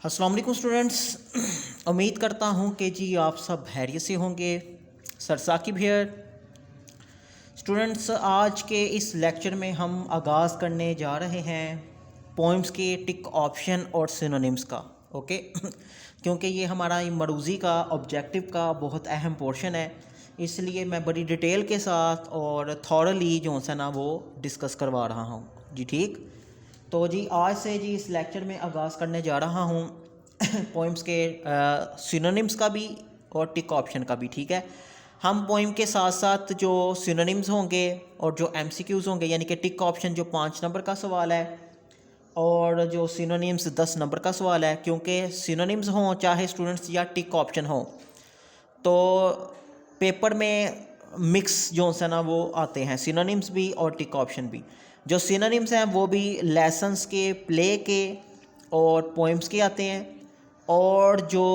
अस्सलाम वालेकुम स्टूडेंट्स। उम्मीद करता हूँ कि जी आप सब खैरियत से होंगे। Sir Saqib here. स्टूडेंट्स, आज के इस लेक्चर में हम आगाज़ करने जा रहे हैं पोइम्स के टिक ऑप्शन और सिनोनिम्स का। ओके क्योंकि ये हमारा मरूज़ी का ऑब्जेक्टिव का बहुत अहम पोर्शन है, इसलिए मैं बड़ी डिटेल के साथ और थॉरली जो है ना वो डिस्कस करवा रहा हूँ जी। ठीक, तो जी आज से जी इस लेक्चर में आगाज़ करने जा रहा हूँ पोइम्स के सिनोनिम्स का भी और टिक ऑप्शन का भी। ठीक है, हम पोइम के साथ साथ जो सिनोनिम्स होंगे और जो एमसीक्यूज़ होंगे, यानी कि टिक ऑप्शन जो 5 नंबर का सवाल है और जो सिनोनिम्स 10 नंबर का सवाल है, क्योंकि सिनोनिम्स हों चाहे स्टूडेंट्स या टिक ऑप्शन हो तो पेपर में मिक्स जो है ना वो आते हैं, सिनोनिम्स भी और टिक ऑप्शन भी। जो सिनोनिम्स हैं वो भी लेसन्स के, प्ले के और पोइम्स के आते हैं, और जो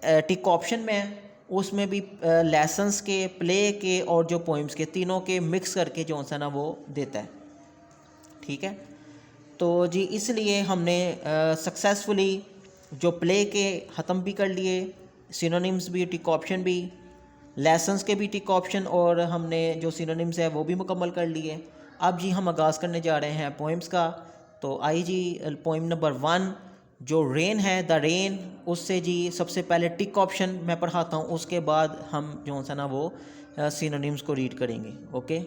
टिक ऑप्शन में है उसमें भी लेसन्स के, प्ले के और जो पोइम्स के, तीनों के मिक्स करके जो है ना वो देता है। ठीक है, तो जी इसलिए हमने सक्सेसफुली जो प्ले के ख़त्म भी कर लिए, सिनोनिम्स भी, टिक ऑप्शन भी, लेसन्स के भी टिक ऑप्शन, और हमने जो सिनोनिम्स है वो भी मुकम्मल कर लिए। अब जी हम आगाज़ करने जा रहे हैं पोइम्स का। तो आई जी पोइम नंबर 1 जो रेन है, द रेन, उससे जी सबसे पहले टिक ऑप्शन मैं पढ़ाता हूँ, उसके बाद हम जो है ना वो सिनोनिम्स को रीड करेंगे। Okay,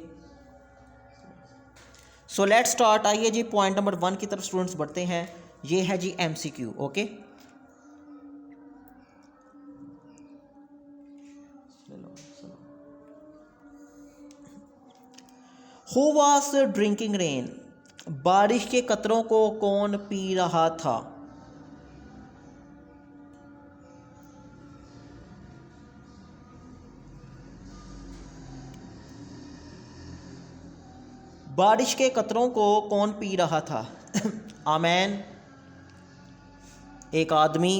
so let's start. आइए जी पॉइंट नंबर 1 की तरफ स्टूडेंट्स बढ़ते हैं। ये है जी MCQ. Okay, who was drinking rain, बारिश के कतरों को कौन पी रहा था। बारिश के कतरों को कौन पी रहा था। आमैन एक आदमी,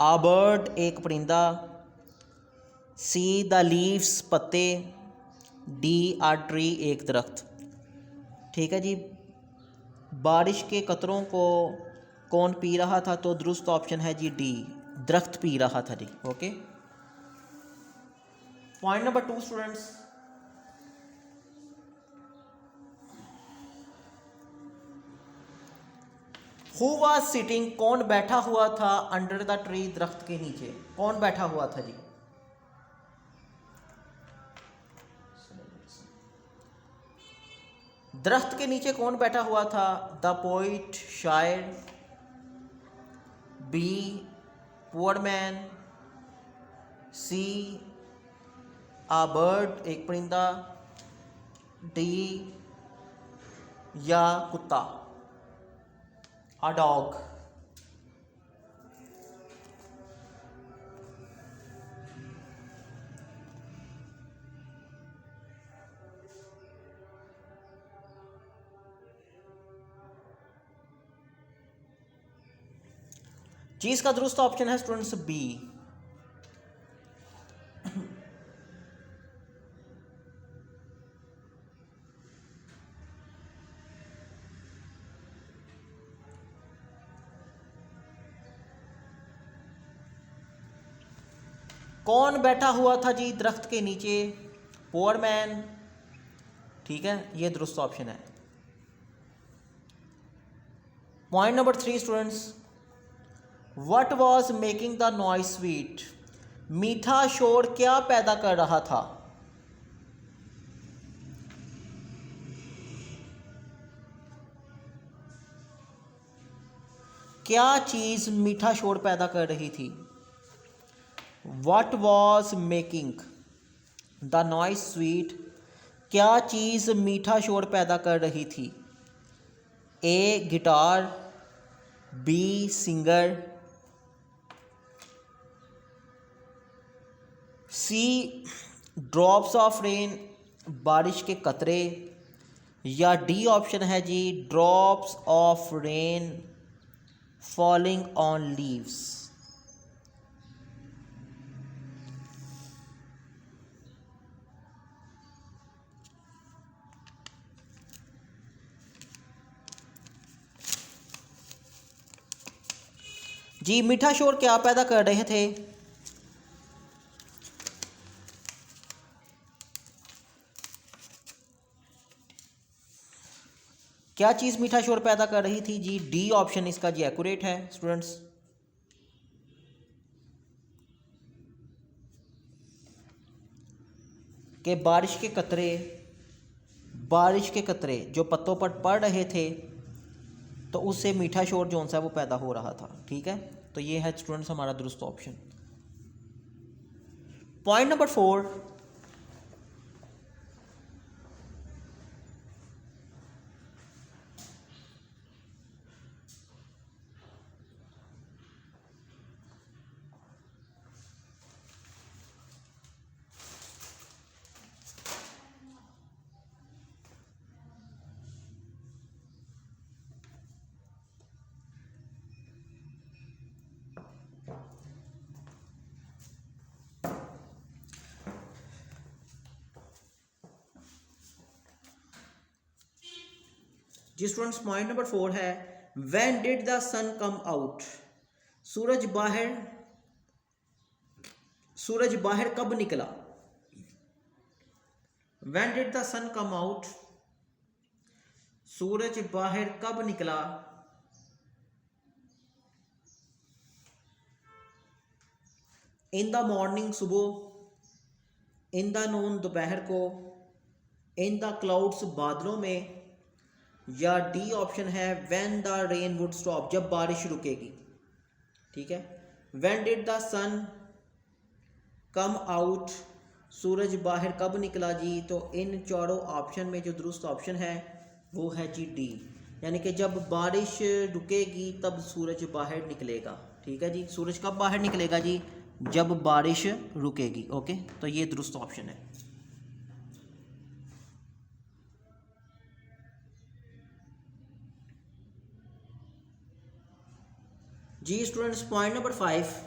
आ बर्ड एक परिंदा, सी द लीव्स पत्ते, डी आ ट्री एक दरख्त। ठीक है जी, बारिश के कतरों को कौन पी रहा था, तो दुरुस्त ऑप्शन है जी डी, दरख्त पी रहा था जी। Okay, point number 2 students, who was sitting, कौन बैठा हुआ था, अंडर द ट्री, दरख्त के नीचे कौन बैठा हुआ था जी। दरख्त के नीचे कौन बैठा हुआ था, द पोइट, शायर, B poor man, C a bird एक परिंदा, डी या कुत्ता, आ डॉग। जी इसका दुरुस्त ऑप्शन है स्टूडेंट्स बी। कौन बैठा हुआ था जी दरख्त के नीचे, पुअर मैन। ठीक है, ये दुरुस्त ऑप्शन है। Point number 3 students, what was making the noise sweet, मीठा शोर क्या पैदा कर रहा था। क्या चीज़ मीठा शोर पैदा कर रही थी। What was making the noise sweet, क्या चीज़ मीठा शोर पैदा कर रही थी। A guitar, B singer, C drops of rain, बारिश के कतरे, या डी ऑप्शन है जी drops of rain falling on leaves. जी मीठा शोर क्या पैदा कर रहे थे? क्या चीज़ मीठा शोर पैदा कर रही थी? जी डी ऑप्शन इसका जी एक्यूरेट है स्टूडेंट्स। कि बारिश के कतरे जो पत्तों पर पड़ रहे थे तो उससे मीठा शोर जो सा वो पैदा हो रहा था। ठीक है, तो ये है स्टूडेंट्स हमारा दुरुस्त ऑप्शन। पॉइंट नंबर 4, जी स्टूडेंट्स पॉइंट नंबर 4 है when did the sun come out. सूरज बाहर कब निकला? When did the sun come out, सूरज बाहर कब निकला? इन द मॉर्निंग सुबह, इन द नून दोपहर को, इन द क्लाउड्स बादलों में, या डी ऑप्शन है when the rain would stop, जब बारिश रुकेगी। ठीक है, when did the sun come out, सूरज बाहर कब निकला जी? तो इन चारों ऑप्शन में जो दुरुस्त ऑप्शन है वो है जी डी, यानी कि जब बारिश रुकेगी तब सूरज बाहर निकलेगा। ठीक है जी, सूरज कब बाहर निकलेगा जी? जब बारिश रुकेगी। ओके, तो ये दुरुस्त ऑप्शन है। जी students point number 5,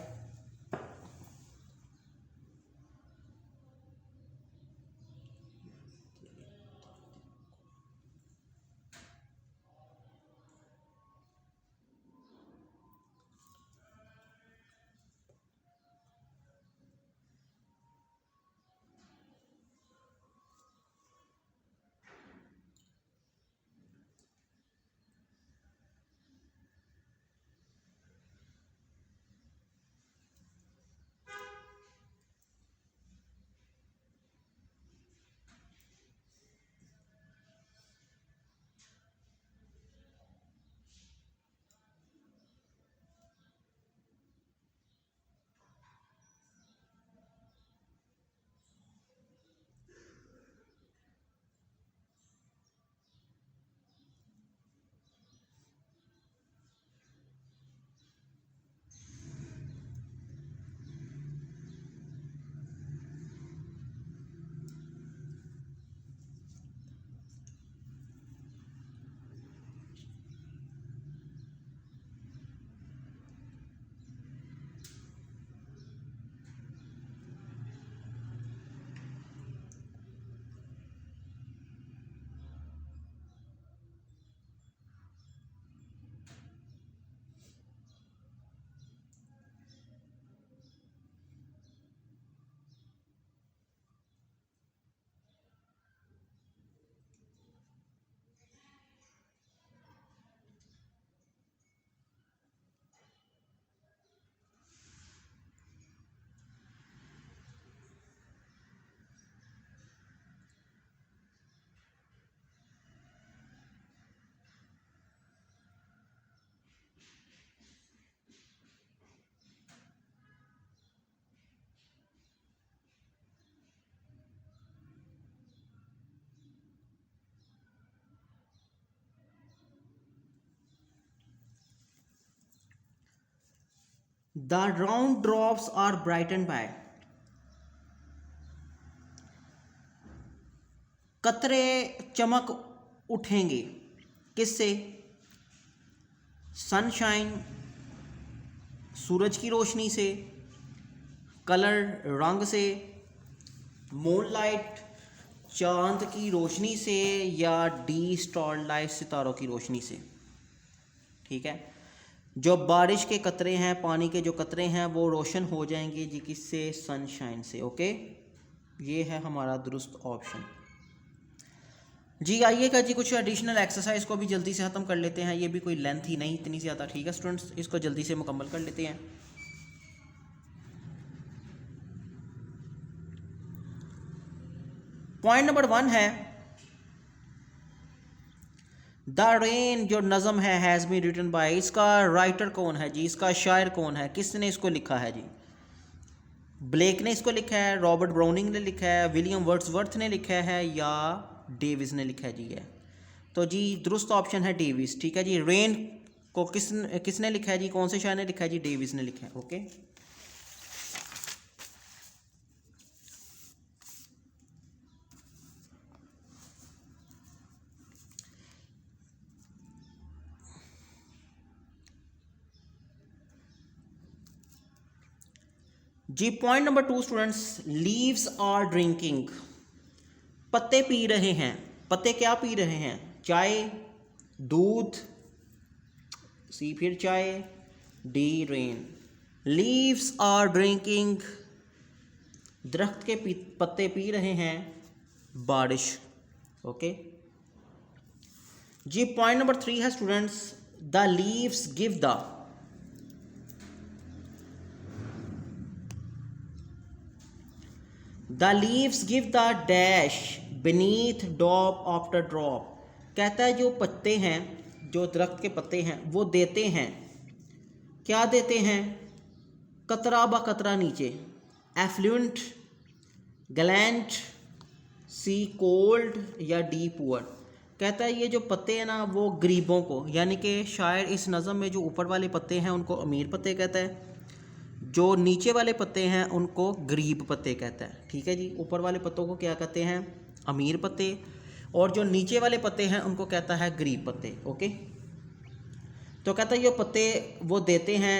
the round drops are brighten by, कतरे चमक उठेंगे किससे? सनशाइन, सूरज की रोशनी से, कलर रंग से, मूनलाइट चांद की रोशनी से, या डी स्टारलाइट सितारों की रोशनी से। ठीक है, जो बारिश के कतरे हैं, पानी के जो कतरे हैं वो रोशन हो जाएंगे जी किससे? सनशाइन से। ओके, ये है हमारा दुरुस्त ऑप्शन। जी आइएगा जी, कुछ एडिशनल एक्सरसाइज को भी जल्दी से ख़त्म कर लेते हैं। ये भी कोई लेंथ ही नहीं इतनी ज़्यादा, ठीक है स्टूडेंट्स, इसको जल्दी से मुकम्मल कर लेते हैं। पॉइंट नंबर 1 है द रेन, जो नज़म है हैज़ बीन रिटन बाय, इसका राइटर कौन है जी? इसका शायर कौन है? किसने इसको लिखा है जी? ब्लेक ने इसको लिखा है, रॉबर्ट ब्राउनिंग ने लिखा है, विलियम वर्ड्सवर्थ ने लिखा है, या डेविस ने लिखा है जी? है तो जी दुरुस्त ऑप्शन है डेविस। ठीक है जी, रेन को किसने लिखा है जी? कौन से शायर ने लिखा है जी? डेविस ने लिखा है। ओके, जी point number 2 students, leaves are drinking, पत्ते पी रहे हैं। पत्ते क्या पी रहे हैं? चाय, दूध, सी फिर चाय, D rain. Leaves are drinking, दरख्त के पत्ते पी रहे हैं बारिश। ओके जी, पॉइंट नंबर 3 है students, the leaves give the leaves give the dash beneath drop after drop. कहता है जो पत्ते हैं, जो दरख्त के पत्ते हैं, वो देते हैं, क्या देते हैं? कतरा ब कतरा नीचे। एफ्लुएंट, गलैंट, सी कोल्ड, या डी पुअर। कहता है ये जो पत्ते हैं ना वो गरीबों को, यानी कि शायर इस नज़म में जो ऊपर वाले पत्ते हैं उनको अमीर पत्ते कहता है, जो नीचे वाले पत्ते हैं उनको गरीब पत्ते कहता है। ठीक है जी, ऊपर वाले पत्तों को क्या कहते हैं? अमीर पत्ते, और जो नीचे वाले पत्ते हैं उनको कहता है गरीब पत्ते। ओके, तो कहता है ये पत्ते वो देते हैं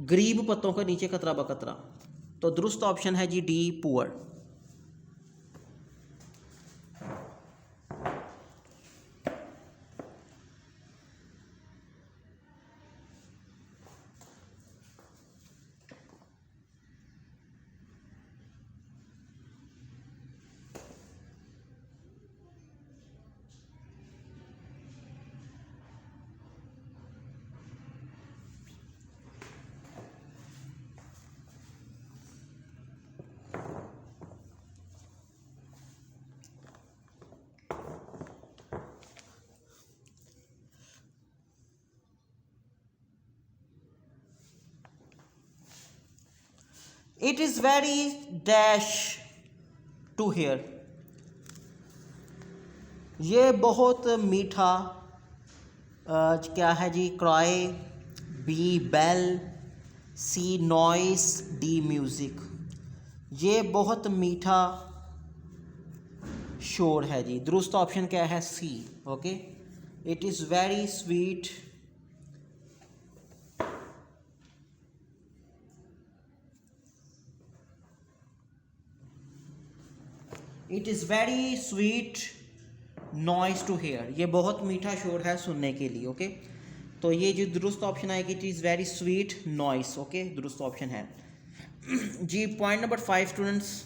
गरीब पत्तों के नीचे कतरा ब कतरा। तो दुरुस्त ऑप्शन है जी D poor. It is very dash to hear, ये बहुत मीठा क्या है जी? Cry, B bell, C noise, D music. ये बहुत मीठा शोर है जी। दुरुस्त ऑप्शन क्या है? C. Okay, it is very sweet it is very sweet noise to hear, ये बहुत मीठा शोर है सुनने के लिए। ओके, तो ये जो दुरुस्त ऑप्शन आएगी it is very sweet noise. Okay, दुरुस्त ऑप्शन है जी। Point number 5 students,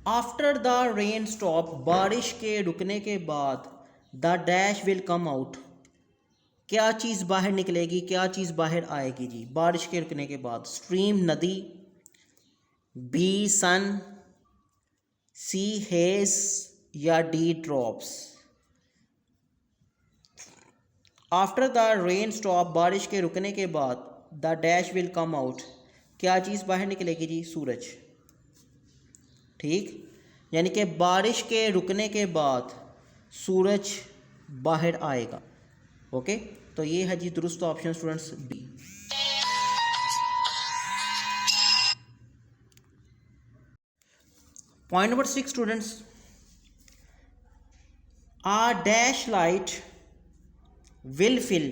after the rain stop, बारिश के रुकने के बाद, the dash will come out, क्या चीज़ बाहर निकलेगी, क्या चीज़ बाहर आएगी जी बारिश के रुकने के बाद? स्ट्रीम, नदी, बी सन, सी हेज, या D drops. After the rain stop, बारिश के रुकने के बाद, the dash will come out, क्या चीज़ बाहर निकलेगी जी? सूरज। ठीक, यानी कि बारिश के रुकने के बाद सूरज बाहर आएगा। ओके, तो ये है जी दुरुस्त option students B. Point number 6 students, a dash light will fill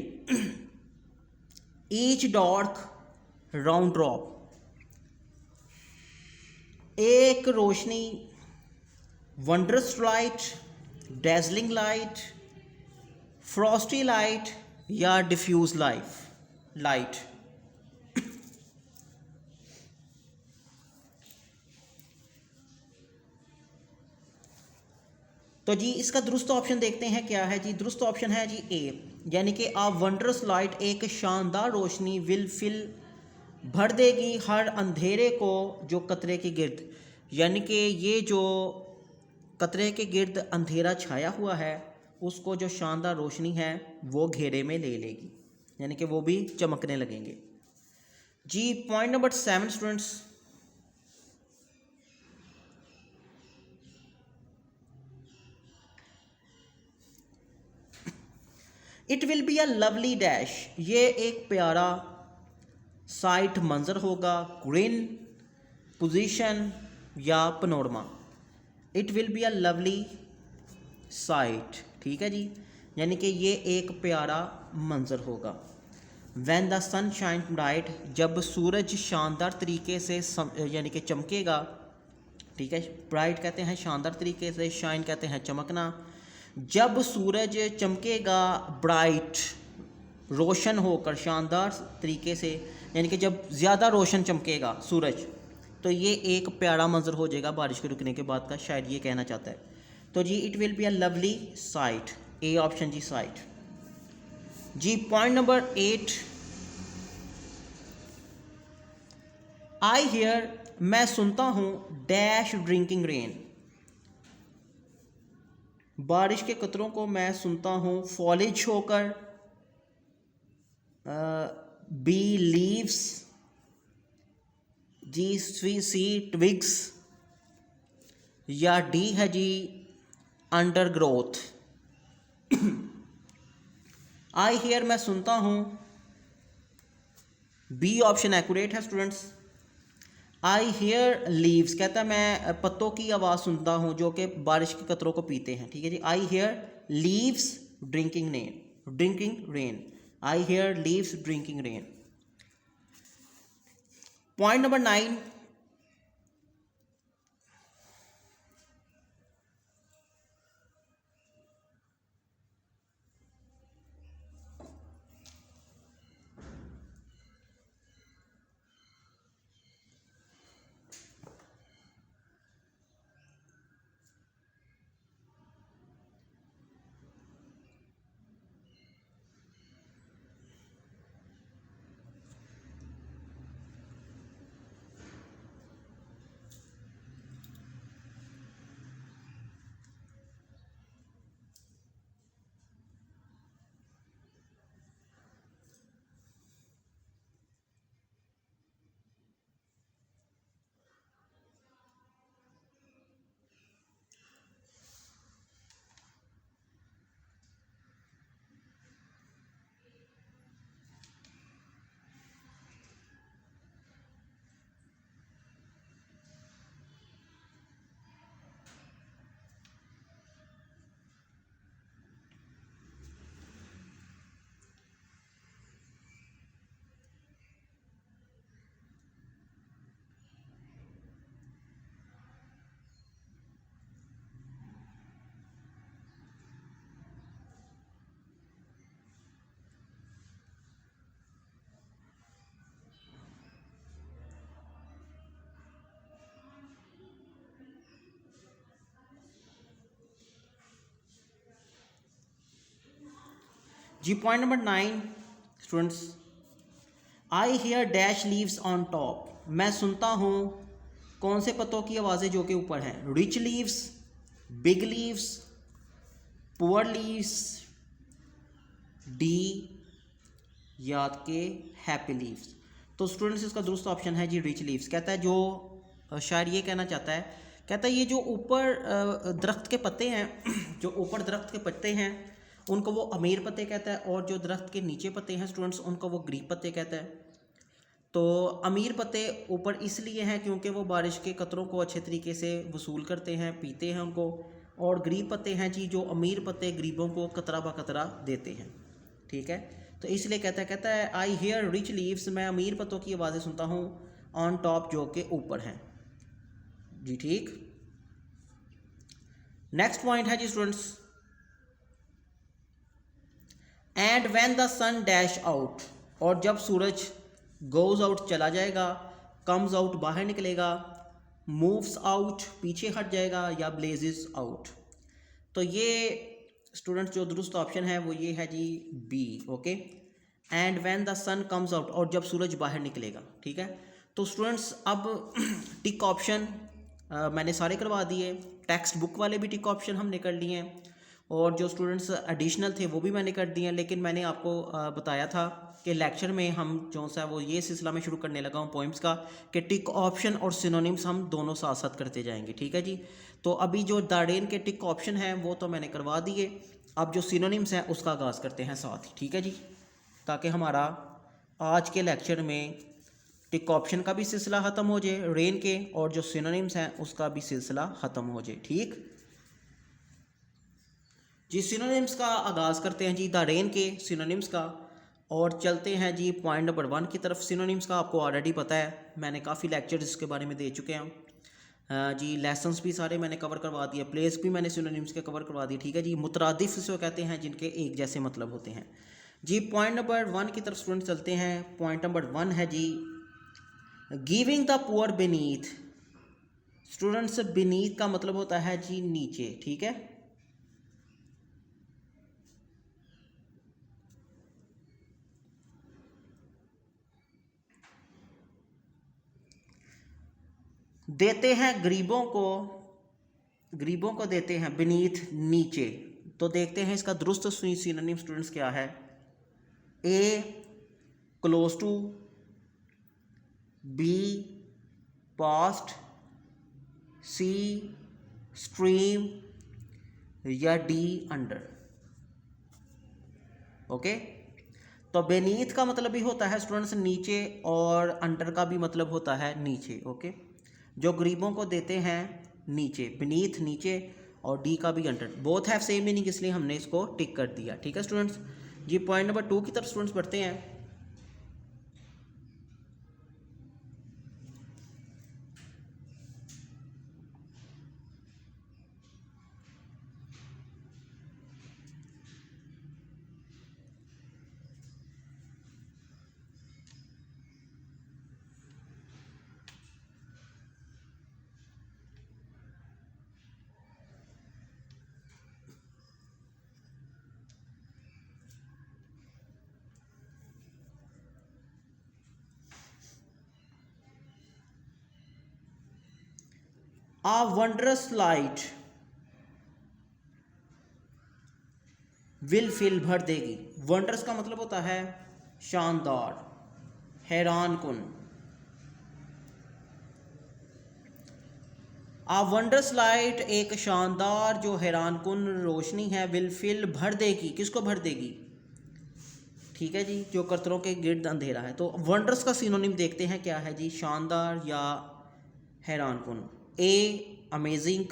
each dark round drop. एक रोशनी, wondrous light, dazzling light, frosty light या डिफ्यूज लाइट। तो जी इसका दुरुस्त ऑप्शन देखते हैं क्या है जी। दुरुस्त ऑप्शन है जी ए, यानी कि आ वंडरस लाइट एक शानदार रोशनी विल फिल भर देगी हर अंधेरे को जो कतरे के गिर्द, यानी कि ये जो कतरे के गिर्द अंधेरा छाया हुआ है उसको जो शानदार रोशनी है वो घेरे में ले लेगी, यानी कि वो भी चमकने लगेंगे जी। Point number 7 students, it will be a lovely dash, ये एक प्यारा साइट मंजर होगा, ग्रीन पोजीशन या panorama. It will be a lovely sight, ठीक है जी, यानी कि ये एक प्यारा मंजर होगा। When the sun shine bright, जब सूरज शानदार तरीके से यानी कि चमकेगा, ठीक है। ब्राइट कहते हैं शानदार तरीके से, शाइन कहते हैं चमकना। जब सूरज चमकेगा ब्राइट, रोशन होकर शानदार तरीके से, यानी कि जब ज़्यादा रोशन चमकेगा सूरज, तो ये एक प्यारा मंजर हो जाएगा बारिश के रुकने के बाद का, शायद ये कहना चाहता है। तो जी it will be a lovely sight, A option जी साइट जी। पॉइंट नंबर 8, आई हियर, मैं सुनता हूँ, डैश ड्रिंकिंग रेन, बारिश के कतरों को मैं सुनता हूँ, फॉलेज होकर, बी लीव्स, जी सी ट्विग्स या डी है जी अंडर ग्रोथ। आई हियर मैं सुनता हूँ, बी ऑप्शन एक्यूरेट है स्टूडेंट्स। आई हियर लीव्स कहता है मैं पत्तों की आवाज़ सुनता हूँ जो कि बारिश के कतरों को पीते हैं, ठीक है जी। I hear leaves drinking rain, I hear leaves drinking rain. Point number 9, जी point number 9 students, I hear dash leaves on top, मैं सुनता हूँ कौन से पत्तों की आवाज़ें जो कि ऊपर हैं, rich leaves, big leaves, poor leaves, D या के हैप्पी लीव्स। तो स्टूडेंट्स इसका दुरुस्त ऑप्शन है जी रिच लीव्स। कहता है जो शायर ये कहना चाहता है, कहता है ये जो ऊपर दरख्त के पत्ते हैं जो ऊपर दरख्त के पत्ते हैं उनको वो अमीर पत्ते कहता है, और जो दरख्त के नीचे पत्ते हैं स्टूडेंट्स उनको वो गरीब पत्ते कहता है। तो अमीर पत्ते ऊपर इसलिए हैं क्योंकि वो बारिश के कतरों को अच्छे तरीके से वसूल करते हैं, पीते हैं उनको, और गरीब पत्ते हैं जी जो अमीर पत्ते गरीबों को कतरा ब कतरा देते हैं। ठीक है, तो इसलिए कहता है आई हेयर रिच लीव्स, मैं अमीर पत्तों की आवाज़ें सुनता हूँ, ऑन टॉप जो के ऊपर हैं जी। ठीक, नेक्स्ट पॉइंट है जी students, and when the sun dash out, और जब सूरज गोज आउट चला जाएगा, कम्स आउट बाहर निकलेगा, मूव्स आउट पीछे हट जाएगा, या ब्लेजेस आउट। तो ये स्टूडेंट्स जो दुरुस्त ऑप्शन है वो ये है जी B. Okay, and when the sun comes out, और जब सूरज बाहर निकलेगा। ठीक है, तो स्टूडेंट्स अब टिक ऑप्शन मैंने सारे करवा दिए, टेक्स्ट बुक वाले भी टिक ऑप्शन हमने कर लिए हैं, और जो स्टूडेंट्स एडिशनल थे वो भी मैंने कर दिए हैं। लेकिन मैंने आपको बताया था कि लेक्चर में हम जो सा वो ये सिलसिला में शुरू करने लगा हूँ पोइम्स का, कि टिक ऑप्शन और सिनोनिम्स हम दोनों साथ साथ करते जाएंगे। ठीक है जी, तो अभी जो दारेन के टिक ऑप्शन हैं वो तो मैंने करवा दिए, अब जो सिनोनिम्स हैं उसका आगाज़ करते हैं साथ ही। ठीक है जी, ताकि हमारा आज के लेक्चर में टिक ऑप्शन का भी सिलसिला ख़त्म हो जाए रेन के, और जो सिनोनिम्स हैं उसका भी सिलसिला ख़त्म हो जाए। ठीक जी, सिनोनिम्स का आगाज़ करते हैं जी द रेन के सिनोनिम्स का, और चलते हैं जी पॉइंट नंबर 1 की तरफ। सिनोनिम्स का आपको ऑलरेडी पता है, मैंने काफ़ी लेक्चर्स इसके बारे में दे चुके हैं जी, लेसन्स भी सारे मैंने कवर करवा दिए, प्लेस भी मैंने सिनोनिम्स के कवर करवा दिए। ठीक है जी, मुतरादिफ से कहते हैं जिनके एक जैसे मतलब होते हैं जी। पॉइंट नंबर 1 की तरफ स्टूडेंट चलते हैं। पॉइंट नंबर 1 है जी giving the poor beneath. Students beneath का मतलब होता है जी नीचे। ठीक है, देते हैं गरीबों को देते हैं बीनीथ नीचे। तो देखते हैं इसका दुरुस्त सिनोनिम स्टूडेंट्स क्या है। A close to, B past, C stream, या डी अंडर। ओके, तो बेनीथ का मतलब भी होता है स्टूडेंट्स नीचे, और अंडर का भी मतलब होता है नीचे। ओके, जो गरीबों को देते हैं नीचे, बीनीथ नीचे, और डी का भी under, both have same meaning, इसलिए हमने इसको टिक कर दिया। ठीक है स्टूडेंट्स जी, पॉइंट नंबर 2 की तरफ स्टूडेंट्स बढ़ते हैं। आ वंडरस लाइट विल फिल, भर देगी। वंडरस का मतलब होता है शानदार, हैरान कुन। आ वंडरस लाइट एक शानदार जो हैरान कुन रोशनी है, विल फिल भर देगी, किसको भर देगी। ठीक है जी, जो कतरों के गिर्द अंधेरा है। तो वंडरस का सिनोनिम देखते हैं क्या है जी, शानदार या हैरान कुन। A amazing,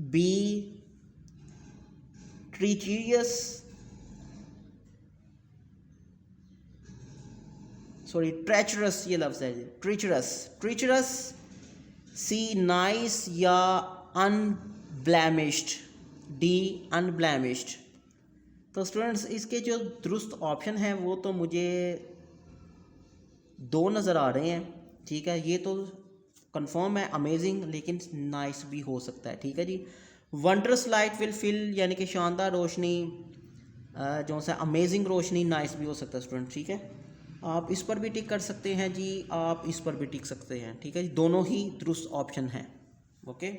B treacherous, sorry treacherous, ये लफ्ज़ है ट्रीचरस। सी नाइस या अनब्लैमिश्ड, डी अनब्लैमिश्ड। तो स्टूडेंट्स इसके जो दुरुस्त ऑप्शन हैं वो तो मुझे 2 नज़र आ रहे हैं। ठीक है, ये तो कंफर्म है अमेजिंग, लेकिन नाइस भी हो सकता है। ठीक है जी, वंडरस लाइट विल फिल यानी कि शानदार रोशनी, जो सा अमेजिंग रोशनी, नाइस भी हो सकता है स्टूडेंट। ठीक है, आप इस पर भी टिक कर सकते हैं जी, आप इस पर भी टिक सकते हैं। ठीक है जी, दोनों ही दुरुस्त ऑप्शन हैं। ओके,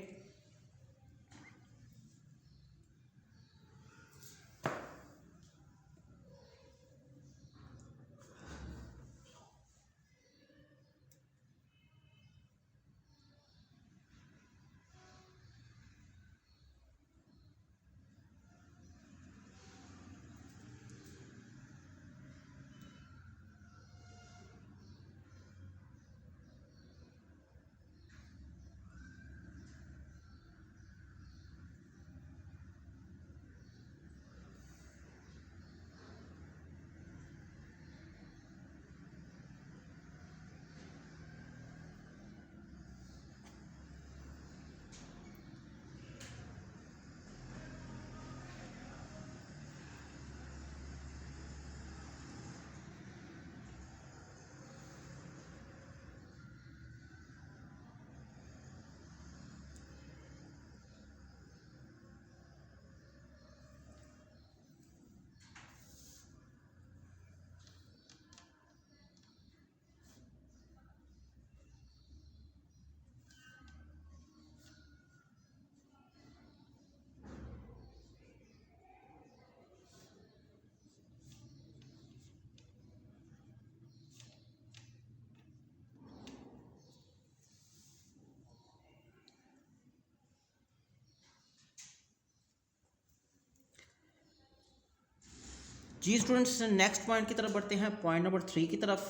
जी स्टूडेंट्स, नेक्स्ट पॉइंट की तरफ बढ़ते हैं, पॉइंट नंबर 3 की तरफ।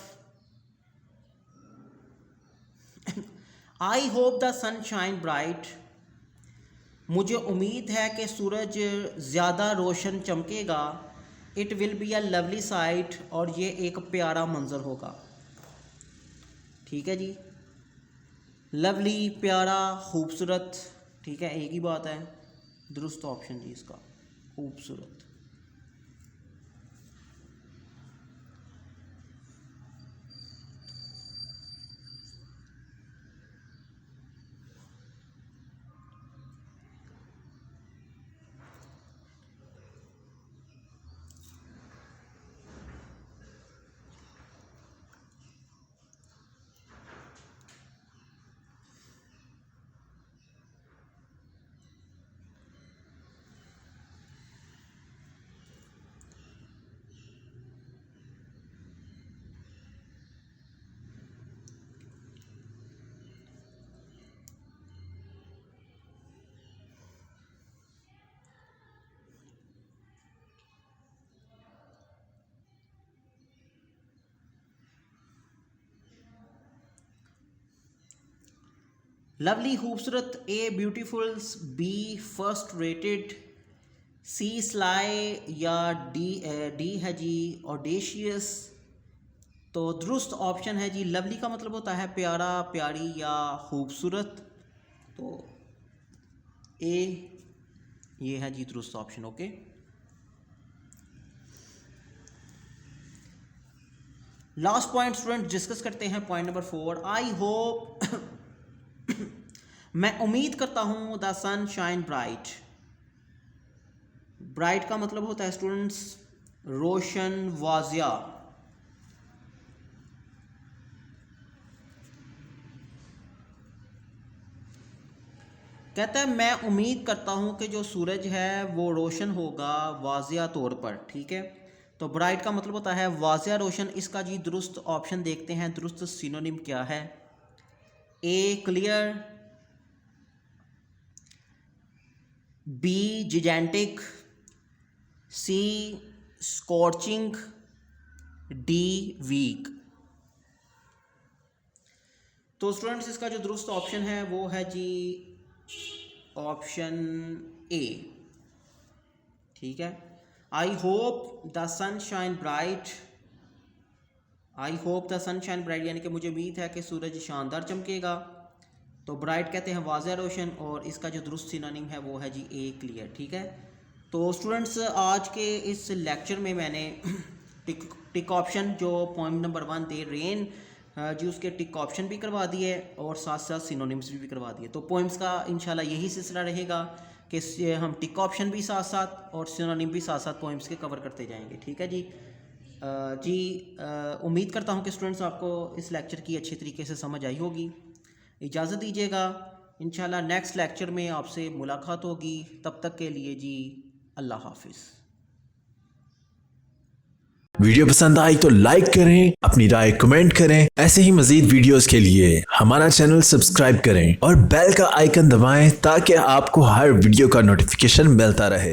I hope the sun shine bright. मुझे उम्मीद है कि सूरज ज़्यादा रोशन चमकेगा। It will be a lovely sight, और ये एक प्यारा मंजर होगा। ठीक है जी, लवली, प्यारा, खूबसूरत, ठीक है, एक ही बात है। दुरुस्त ऑप्शन जी इसका खूबसूरत। लवली खूबसूरत, A beautiful, B first rated, C sly, या डी है जी ऑडेशियस। तो दुरुस्त ऑप्शन है जी, लवली का मतलब होता है प्यारा, प्यारी या खूबसूरत। तो ए ये है जी दुरुस्त option. Okay, last point student discuss करते हैं, पॉइंट नंबर 4। आई होप मैं उम्मीद करता हूं the sun shine bright. Bright का मतलब होता है स्टूडेंट्स रोशन, वाजिया। कहता है मैं उम्मीद करता हूं कि जो सूरज है वो रोशन होगा वाजिया तौर पर। ठीक है, तो ब्राइट का मतलब होता है वाजिया, रोशन। इसका जी दुरुस्त ऑप्शन देखते हैं, दुरुस्त सिनोनिम क्या है। ए क्लियर, बी जिजेंटिक, सी स्कॉर्चिंग, डी वीक। तो स्टूडेंट्स इसका जो दुरुस्त ऑप्शन है वो है जी ऑप्शन ए। ठीक है, I hope the sun shine bright. I hope the sun shine bright यानी कि मुझे उम्मीद है कि सूरज शानदार चमकेगा। तो ब्राइट कहते हैं वाज़ेह, रोशन, और इसका जो दुरुस्त सिनोनिम है वो है जी ए क्लियर। ठीक है, तो स्टूडेंट्स आज के इस लेक्चर में मैंने टिक ऑप्शन जो पॉइंट नंबर 1 थे रेन जी, उसके टिक ऑप्शन भी करवा दिए और साथ साथ सिनोनिम्स भी करवा दिए। तो पोइम्स का इंशाल्लाह यही सिलसिला रहेगा कि हम टिक ऑप्शन भी साथ साथ और सिनोनिम भी साथ साथ पोइम्स के कवर करते जाएंगे। ठीक है जी। उम्मीद करता हूँ कि स्टूडेंट्स आपको इस लेक्चर की अच्छी तरीके से समझ आई होगी। इजाज़त दीजिएगा, इंशाल्लाह नेक्स्ट लेक्चर में आपसे मुलाकात होगी। तब तक के लिए जी अल्लाह हाफिज़। वीडियो पसंद आई तो लाइक करें, अपनी राय कमेंट करें। ऐसे ही मजीद वीडियोस के लिए हमारा चैनल सब्सक्राइब करें और बेल का आइकन दबाएं ताकि आपको हर वीडियो का नोटिफिकेशन मिलता रहे।